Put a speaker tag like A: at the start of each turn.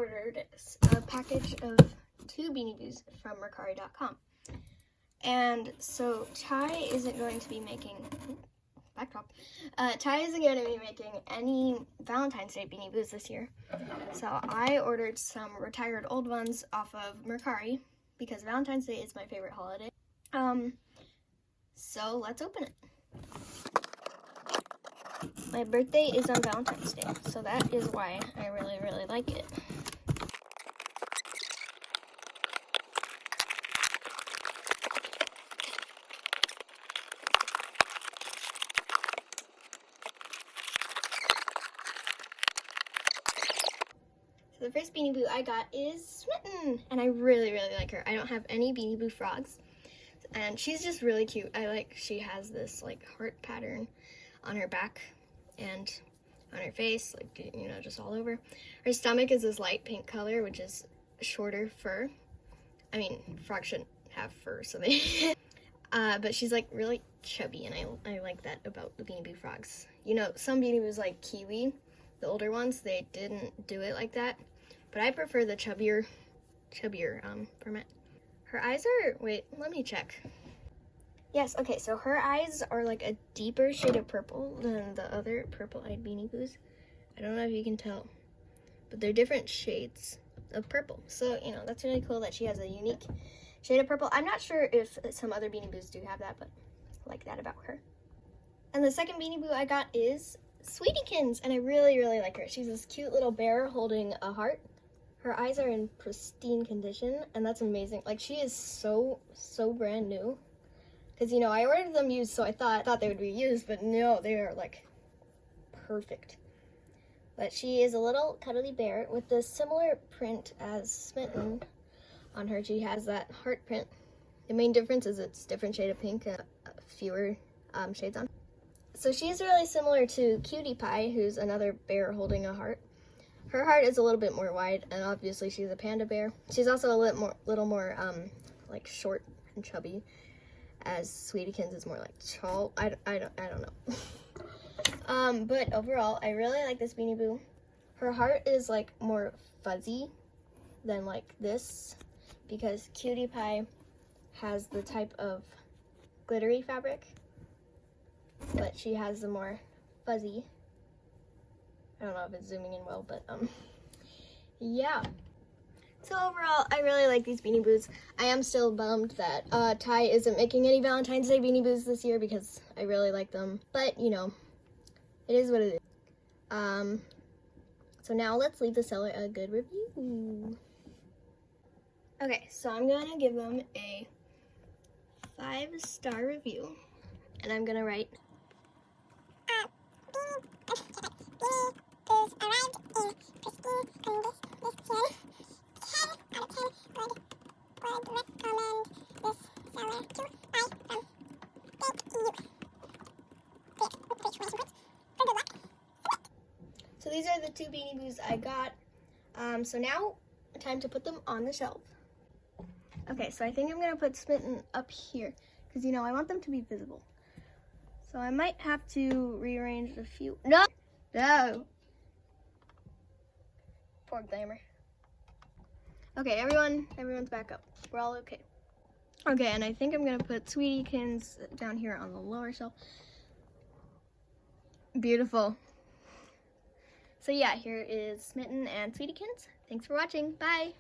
A: ordered a package of 2 Beanie Boos from Mercari.com. And so Ty isn't going to be making, Ty isn't going to be making any Valentine's Day Beanie Boos this year. So I ordered some retired old ones off of Mercari because Valentine's Day is my favorite holiday. So let's open it. My birthday is on Valentine's Day, so that is why I really, really like it. So the first Beanie Boo I got is Smitten, and I really, really like her. I don't have any Beanie Boo frogs, and she's just really cute. She has this like heart pattern on her back and on her face, like, you know, just all over. Her stomach is this light pink color, which is shorter fur. I mean, frogs shouldn't have fur, so they but she's like really chubby, and I like that about the Beanie Boo frogs. You know, some Beanie Boos like Kiwi, the older ones, they didn't do it like that, but I prefer the chubbier format. Her eyes are, wait, let me check. Yes, okay, so her eyes are like a deeper shade of purple than the other purple-eyed Beanie Boos. I don't know if you can tell, but they're different shades of purple. So, you know, that's really cool that she has a unique shade of purple. I'm not sure if some other Beanie Boos do have that, but I like that about her. And the second Beanie Boo I got is Sweetiekins, and I really, really like her. She's this cute little bear holding a heart. Her eyes are in pristine condition, and that's amazing. Like, she is so brand new. Because, you know, I ordered them used, so I thought they would be used, but no, they are, like, perfect. But she is a little cuddly bear with a similar print as Smitten on her. She has that heart print. The main difference is it's different shade of pink and fewer shades on. So she's really similar to Cutie Pie, who's another bear holding a heart. Her heart is a little bit more wide, and obviously she's a panda bear. She's also a little more like short and chubby, as Sweetiekins is more like tall. I don't know. But overall, I really like this Beanie Boo. Her heart is like more fuzzy than like this, because Cutie Pie has the type of glittery fabric, but she has the more fuzzy. I don't know if it's zooming in well, but yeah. So overall, I really like these Beanie Boos. I am still bummed that Ty isn't making any Valentine's Day Beanie Boos this year because I really like them. But, you know, it is what it is. So now let's leave the seller a good review. Okay, so I'm going to give them a 5-star review. And I'm going to write... So these are the 2 Beanie Boos I got. So now, time to put them on the shelf. Okay, so I think I'm going to put Smitten up here, because, you know, I want them to be visible. So I might have to rearrange a few. No! Poor Glamour. Okay, everyone's back up. We're all okay. Okay, and I think I'm going to put Sweetiekins down here on the lower shelf. Beautiful. So yeah, here is Smitten and Sweetiekins. Thanks for watching. Bye!